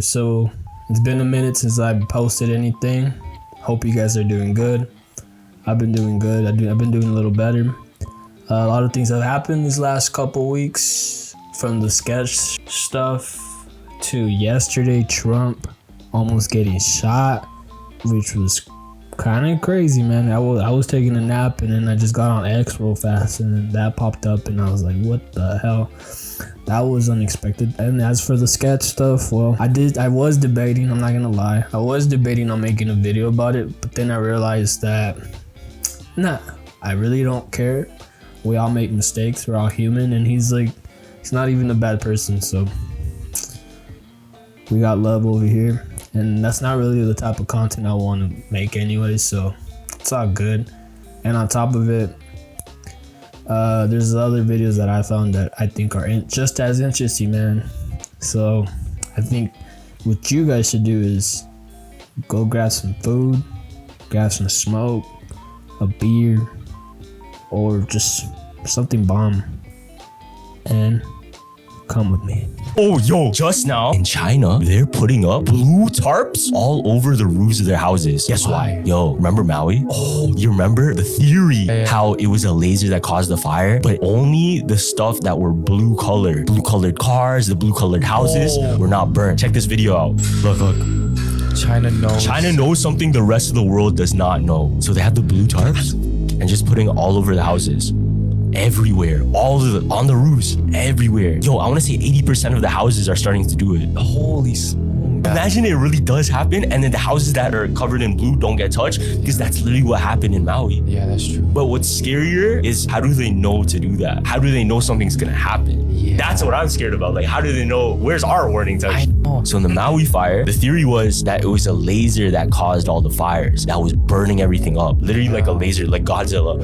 So it's been a minute since I posted anything. Hope you guys are doing good. I've been doing good. I've been doing a little better. A lot of things have happened these last couple weeks, from the sketch stuff to yesterday Trump almost getting shot, which was kind of crazy, man. I was taking a nap and then I just got on X real fast and then that popped up and I was like, what the hell? That was unexpected. And as for the sketch stuff, well, I was debating, I'm not gonna lie, I was debating on making a video about it, but then I realized that nah, I really don't care. We all make mistakes, we're all human, and he's not even a bad person, so we got love over here. And that's not really the type of content I want to make anyway, so it's all good. And on top of it, there's other videos that I found that I think are just as interesting, man. So I think what you guys should do is go grab some food, grab some smoke, a beer, or just something bomb, and come with me. Oh, yo, just now in China, they're putting up blue tarps all over the roofs of their houses. Guess why? Yo, remember Maui? Oh, you remember the theory, how it was a laser that caused the fire, but only the stuff that were blue colored cars, the blue colored houses were not burnt. Check this video out. Look. China knows something the rest of the world does not know. So they have the blue tarps and just putting it all over the houses. Everywhere, on the roofs, everywhere. Yo, I want to say 80% of the houses are starting to do it. Holy smoke. Imagine it really does happen, and then the houses that are covered in blue don't get touched, because that's literally what happened in Maui. Yeah, that's true. But what's scarier is, how do they know to do that? How do they know something's gonna happen? Yeah. That's what I'm scared about. Like, how do they know? Where's our warning touch? I know. So in the Maui fire, the theory was that it was a laser that caused all the fires, that was burning everything up. Literally like a laser, like Godzilla.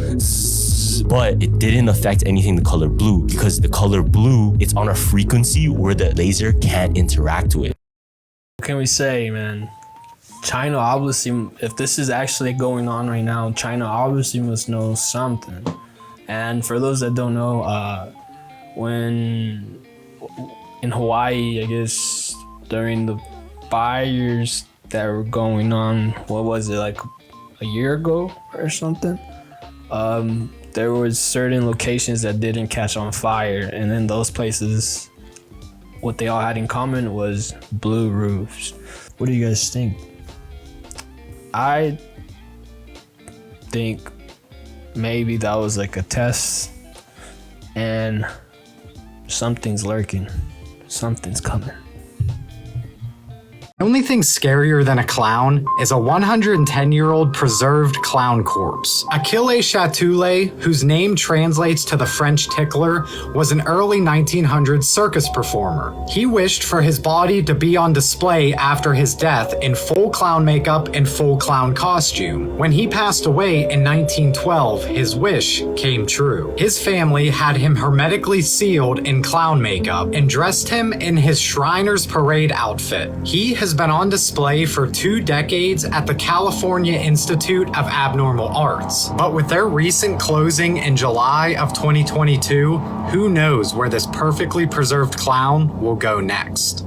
But it didn't affect anything the color blue, because the color blue, it's on a frequency where the laser can't interact with. What can we say, man? China obviously, if this is actually going on right now, China obviously must know something. And for those that don't know, when in Hawaii, I guess during the fires that were going on, what was it, like a year ago or something? There was certain locations that didn't catch on fire, and then those places, what they all had in common was blue roofs. What do you guys think? I think maybe that was like a test, and something's lurking. Something's coming. The only thing scarier than a clown is a 110-year-old preserved clown corpse. Achille Chatoulet, whose name translates to the French tickler, was an early 1900s circus performer. He wished for his body to be on display after his death in full clown makeup and full clown costume. When he passed away in 1912, his wish came true. His family had him hermetically sealed in clown makeup and dressed him in his Shriners Parade outfit. He has been on display for 2 decades at the California Institute of Abnormal Arts. But with their recent closing in July of 2022, who knows where this perfectly preserved clown will go next.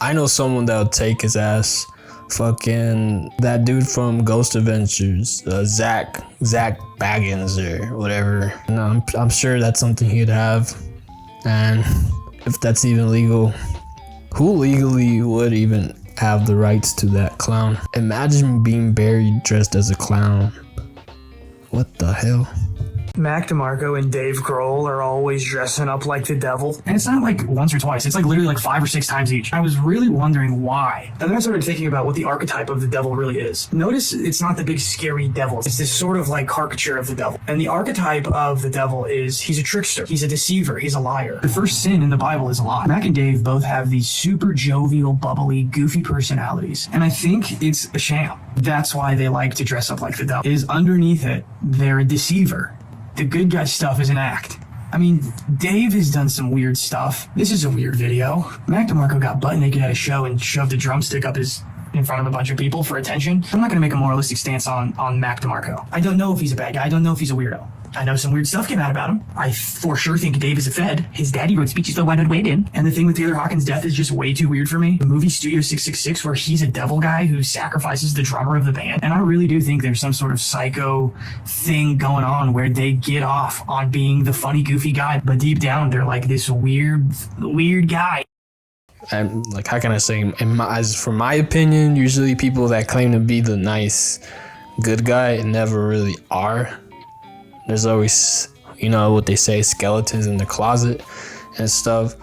I know someone that'll take his ass. Fucking that dude from Ghost Adventures, Zach Baggins or whatever. And I'm sure that's something he'd have. And if that's even legal, who legally would even have the rights to that clown? Imagine being buried dressed as a clown. What the hell? Mac DeMarco and Dave Grohl are always dressing up like the devil. And it's not like once or twice, it's like literally like 5 or 6 times each. I was really wondering why. And then I started thinking about what the archetype of the devil really is. Notice it's not the big scary devil. It's this sort of like caricature of the devil. And the archetype of the devil is he's a trickster, he's a deceiver, he's a liar. The first sin in the Bible is a lie. Mac and Dave both have these super jovial, bubbly, goofy personalities. And I think it's a sham. That's why they like to dress up like the devil. Is underneath it, they're a deceiver. The good guy stuff is an act. I mean, Dave has done some weird stuff. This is a weird video. Mac DeMarco got butt naked at a show and shoved a drumstick up his in front of a bunch of people for attention. I'm not going to make a moralistic stance on Mac DeMarco. I don't know if he's a bad guy. I don't know if he's a weirdo. I know some weird stuff came out about him. I for sure think Dave is a Fed. His daddy wrote speeches that went in. And the thing with Taylor Hawkins' death is just way too weird for me. The movie Studio 666, where he's a devil guy who sacrifices the drummer of the band. And I really do think there's some sort of psycho thing going on where they get off on being the funny, goofy guy, but deep down they're like this weird guy. And like, how can I say, as for my opinion, usually people that claim to be the nice, good guy never really are. There's always, you know, what they say, skeletons in the closet and stuff.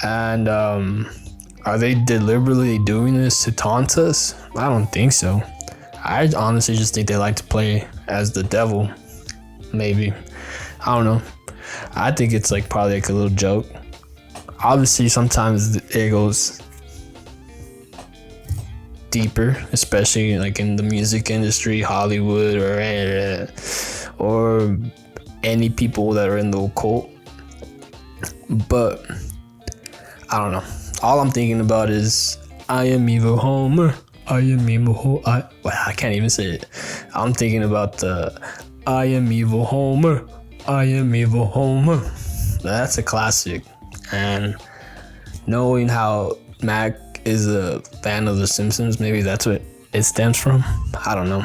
And are they deliberately doing this to taunt us? I don't think so. I honestly just think they like to play as the devil. Maybe. I don't know. I think it's like probably like a little joke. Obviously, sometimes it goes deeper, especially like in the music industry, Hollywood, or any people that are in the occult. But I don't know. All I'm thinking about is I am evil Homer. I am evil. I can't even say it. I'm thinking about the I am evil Homer. I am evil Homer. That's a classic. And knowing how Mac is a fan of The Simpsons, maybe that's what it stems from. I don't know.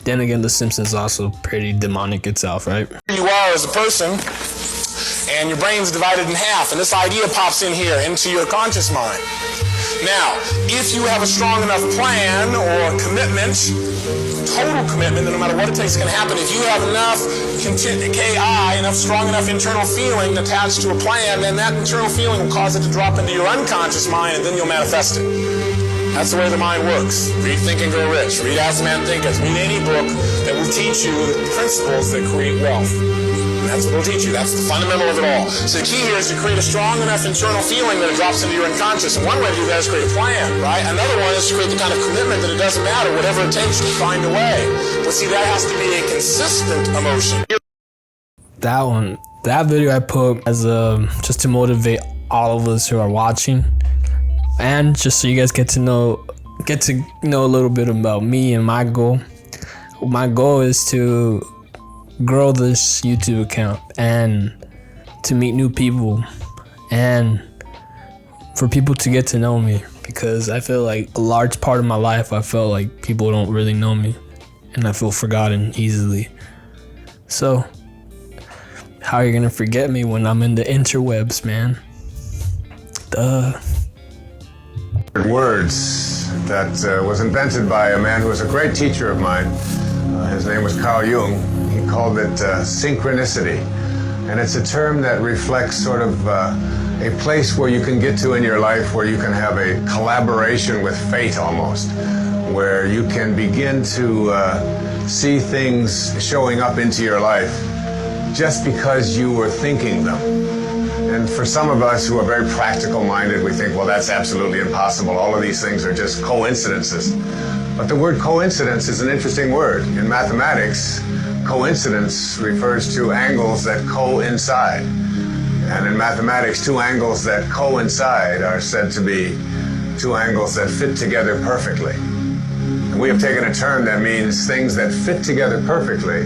Then again, The Simpsons is also pretty demonic itself, right? You are as a person, and your brain's divided in half, and this idea pops in here into your conscious mind. Now, if you have a strong enough plan or commitment, total commitment, that no matter what it takes can happen, if you have enough enough strong enough internal feeling attached to a plan, then that internal feeling will cause it to drop into your unconscious mind, and then you'll manifest it. That's the way the mind works. Read Think and Grow Rich. Read As a Man Thinketh. Read any book that will teach you the principles that create wealth. And that's what it'll teach you. That's the fundamental of it all. So the key here is to create a strong enough internal feeling that it drops into your unconscious. And one way to do that is create a plan, right? Another one is to create the kind of commitment that it doesn't matter, whatever it takes to find a way. But see, that has to be a consistent emotion. That video I put as just to motivate all of us who are watching, and just so you guys get to know a little bit about me and my goal. My goal is to grow this YouTube account and to meet new people and for people to get to know me, because I feel like a large part of my life I felt like people don't really know me and I feel forgotten easily. So how are you gonna forget me when I'm in the interwebs, man? Duh. Words that was invented by a man who was a great teacher of mine. His name was Carl Jung. He called it synchronicity. And it's a term that reflects sort of a place where you can get to in your life where you can have a collaboration with fate almost, where you can begin to see things showing up into your life just because you were thinking them. And for some of us who are very practical minded, we think, well, that's absolutely impossible. All of these things are just coincidences. But the word coincidence is an interesting word. In mathematics, coincidence refers to angles that coincide. And in mathematics, two angles that coincide are said to be two angles that fit together perfectly. And we have taken a term that means things that fit together perfectly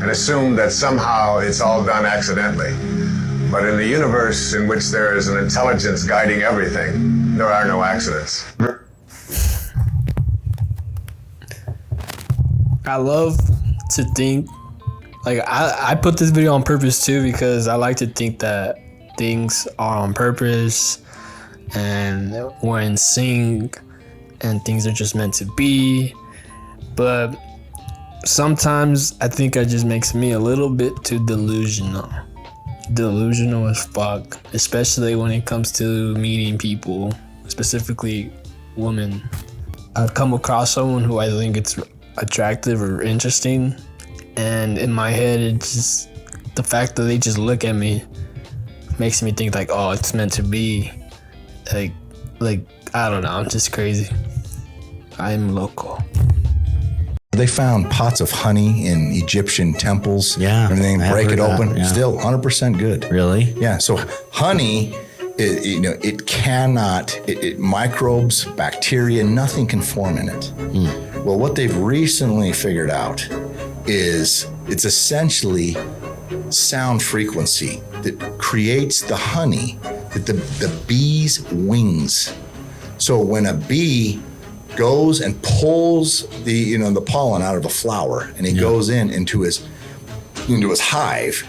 and assume that somehow it's all done accidentally. But in the universe in which there is an intelligence guiding everything, there are no accidents. I love to think, like I put this video on purpose too, because I like to think that things are on purpose and we're in sync and things are just meant to be. But sometimes I think it just makes me a little bit too delusional as fuck, especially when it comes to meeting people, specifically women. I've come across someone who I think it's attractive or interesting, and in my head it's just the fact that they just look at me makes me think like, oh, it's meant to be. Like I don't know, I'm just crazy. I'm local. They found pots of honey in Egyptian temples. Yeah. Everything, break it open. Yeah. Still 100% good. Really? Yeah. So honey, it cannot, microbes, bacteria, nothing can form in it. Well, what they've recently figured out is It's essentially sound frequency that creates the honey that the bee's wings. So when a bee goes and pulls the pollen out of a flower and it goes into his hive,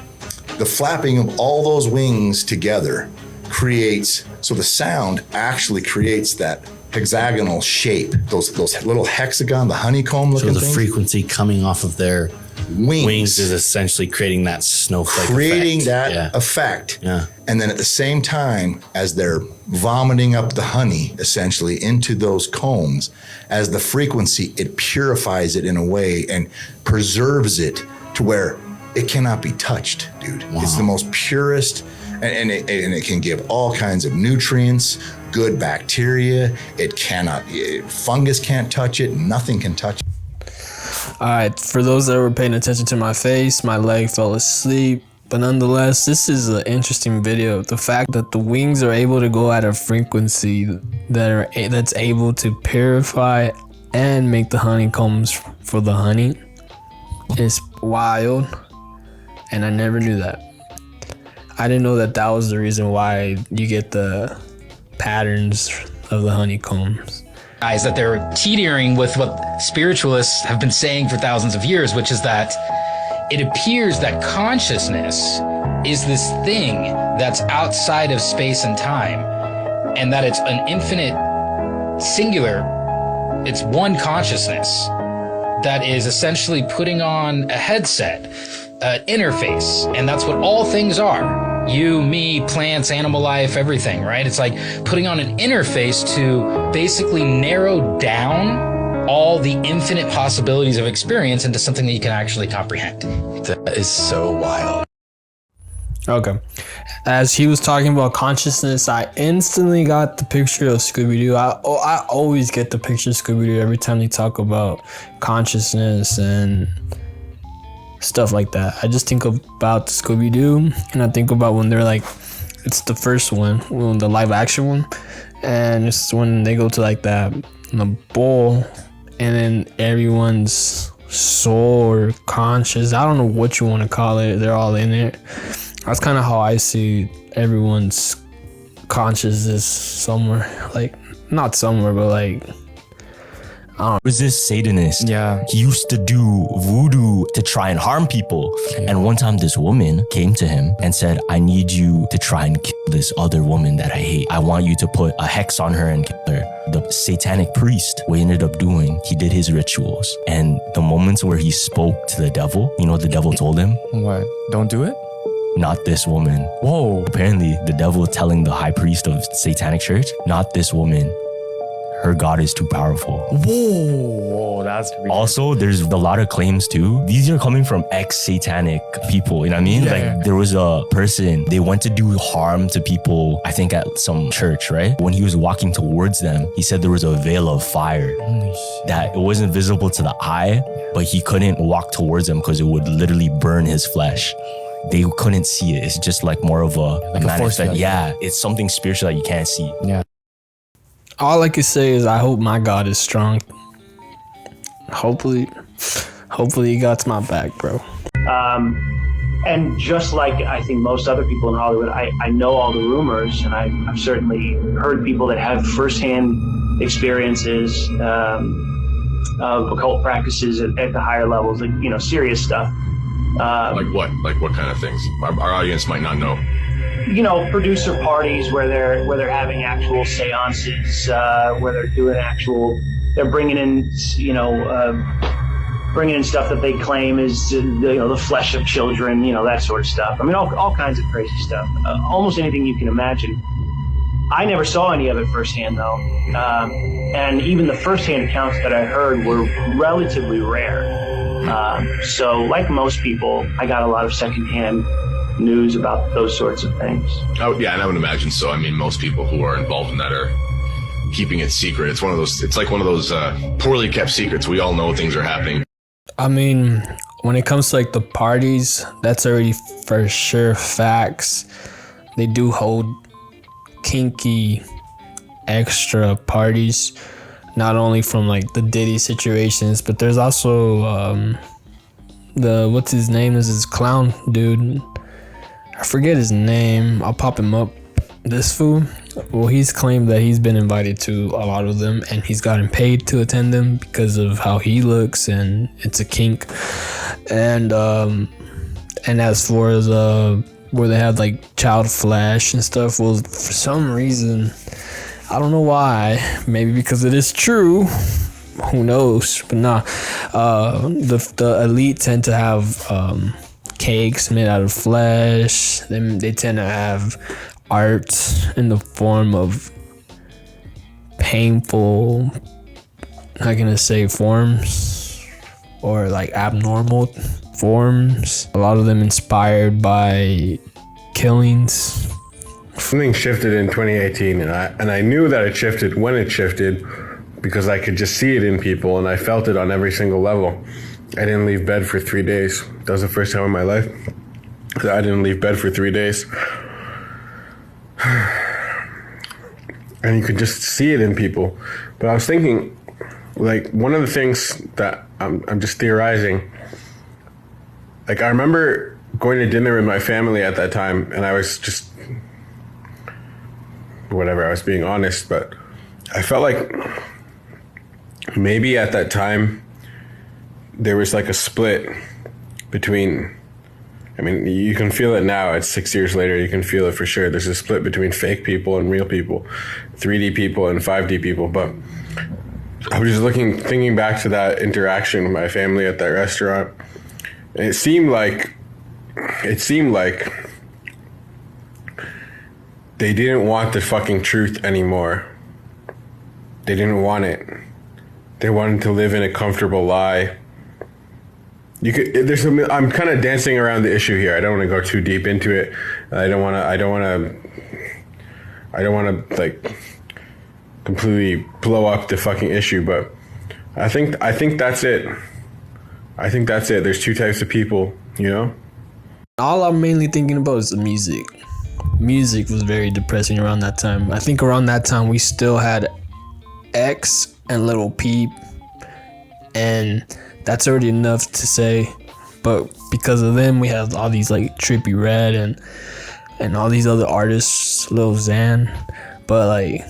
the flapping of all those wings together creates, so the sound actually creates that hexagonal shape, those little hexagon, the honeycomb looking So the things. frequency coming off of their wings is essentially creating that snowflake effect. Yeah. And then at the same time, as they're vomiting up the honey essentially into those combs, as the frequency, it purifies it in a way and preserves it to where it cannot be touched, dude. Wow. It's the most purest, and it can give all kinds of nutrients, good bacteria. Fungus can't touch it. Nothing can touch it. All right, for those that were paying attention to my face, my leg fell asleep. But nonetheless, this is an interesting video. The fact that the wings are able to go at a frequency that's able to purify and make the honeycombs for the honey is wild. And I never knew that. I didn't know that that was the reason why you get the patterns of the honeycombs. Is that they're teetering with what spiritualists have been saying for thousands of years, which is that it appears that consciousness is this thing that's outside of space and time, and that it's an infinite singular, it's one consciousness that is essentially putting on a headset, an interface, and that's what all things are. You, me, plants, animal life, everything, right? It's like putting on an interface to basically narrow down all the infinite possibilities of experience into something that you can actually comprehend. That is so wild. Okay. As he was talking about consciousness, I instantly got the picture of Scooby-Doo. I always get the picture of Scooby-Doo every time they talk about consciousness and stuff like that. I just think about Scooby-Doo, and I think about when they're like, it's the first one, the live action one, and it's when they go to like the bowl, and then everyone's soul or conscious, I don't know what you want to call it, they're all in there. That's kind of how I see everyone's consciousness somewhere, like not somewhere, but like was this Satanist? Yeah. He used to do voodoo to try and harm people. Yeah. And one time this woman came to him and said, I need you to try and kill this other woman that I hate. I want you to put a hex on her and kill her. The satanic priest, what he ended up doing, he did his rituals. And the moments where he spoke to the devil, you know what the devil told him? What? Don't do it? Not this woman. Whoa. Apparently, the devil telling the high priest of Satanic Church, not this woman. Her God is too powerful. Whoa, that's weird. Also, there's a lot of claims too. These are coming from ex-satanic people, you know what I mean? Yeah. There was a person, they went to do harm to people, I think at some church, right? When he was walking towards them, he said there was a veil of fire that it wasn't visible to the eye, but he couldn't walk towards them because it would literally burn his flesh. They couldn't see it. It's just like more of a manifest. Yeah, it's something spiritual that you can't see. Yeah. All I can say is I hope my God is strong. Hopefully he got my back, bro. And just like I think most other people in Hollywood, I know all the rumors, and I've certainly heard people that have firsthand experiences of occult practices at the higher levels, like, you know, serious stuff. Like what? Like what kind of things? Our audience might not know. You know, producer parties where they're having actual seances, where they're doing they're bringing in, you know, bringing in stuff that they claim is, you know, the flesh of children, you know, that sort of stuff. I mean, all kinds of crazy stuff. Almost anything you can imagine. I never saw any of it firsthand, though. And even the firsthand accounts that I heard were relatively rare. So, like most people, I got a lot of secondhand news about those sorts of things. Oh, yeah, and I would imagine so. I mean, most people who are involved in that are keeping it secret. It's like one of those poorly kept secrets. We all know things are happening. I mean, when it comes to like the parties, that's already for sure facts. They do hold kinky extra parties, not only from like the Diddy situations, but there's also what's his name is this clown dude. I forget his name. I'll pop him up. This fool. Well, he's claimed that he's been invited to a lot of them, and he's gotten paid to attend them because of how he looks, and it's a kink. And as for as where they had like child flash and stuff, well, for some reason, I don't know why. Maybe because it is true. Who knows? But nah. The elite tend to have cakes made out of flesh. They tend to have art in the form of painful, how can I say, forms, or like abnormal forms. A lot of them inspired by killings. Something shifted in 2018, and I knew that it shifted when it shifted because I could just see it in people, and I felt it on every single level. I didn't leave bed for 3 days. That was the first time in my life that I didn't leave bed for 3 days. And you could just see it in people. But I was thinking, like, one of the things that I'm just theorizing, like, I remember going to dinner with my family at that time, and I was just, whatever, I was being honest, but I felt like maybe at that time there was like a split between, I mean, you can feel it now. It's 6 years later. You can feel it for sure. There's a split between fake people and real people, 3D people and 5D people. But I was just thinking back to that interaction with my family at that restaurant. And it seemed like they didn't want the fucking truth anymore. They didn't want it. They wanted to live in a comfortable lie. I'm kind of dancing around the issue here. I don't want to go too deep into it. I don't want to like completely blow up the fucking issue, but I think that's it. I think that's it. There's two types of people, you know? All I'm mainly thinking about is the music. Music was very depressing around that time. I think around that time we still had X and Lil Peep, and that's already enough to say. But because of them, we have all these like Trippie Redd and all these other artists, Lil Xan. But like,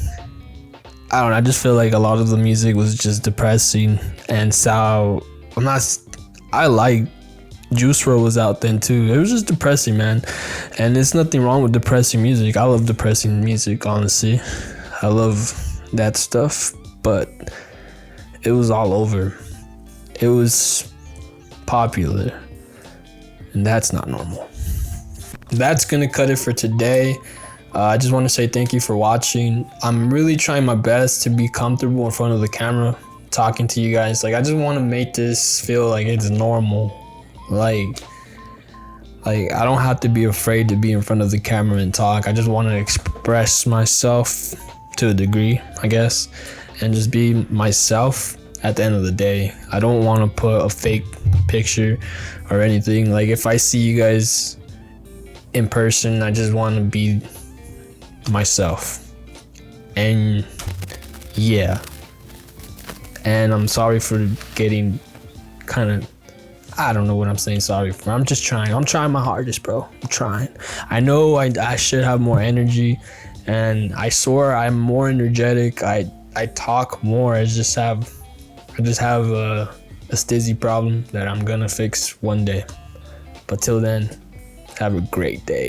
I don't know, I just feel like a lot of the music was just depressing. And so I like Juice WRLD was out then too. It was just depressing, man. And there's nothing wrong with depressing music. I love depressing music, honestly. I love that stuff, but it was all over. It was popular, and that's not normal. That's gonna cut it for today. I just want to say thank you for watching. I'm really trying my best to be comfortable in front of the camera talking to you guys. Like, I just want to make this feel like it's normal. Like I don't have to be afraid to be in front of the camera and talk. I just want to express myself to a degree, I guess, and just be myself at the end of the day. I don't want to put a fake picture or anything. Like, if I see you guys in person, I just want to be myself. And yeah. And I'm sorry for getting kind of, I don't know what I'm saying sorry for. I'm just trying. I'm trying my hardest, bro. I'm trying. I know I should have more energy, and I swear I'm more energetic. I talk more. I just have a stizzy problem that I'm gonna fix one day. But till then, have a great day.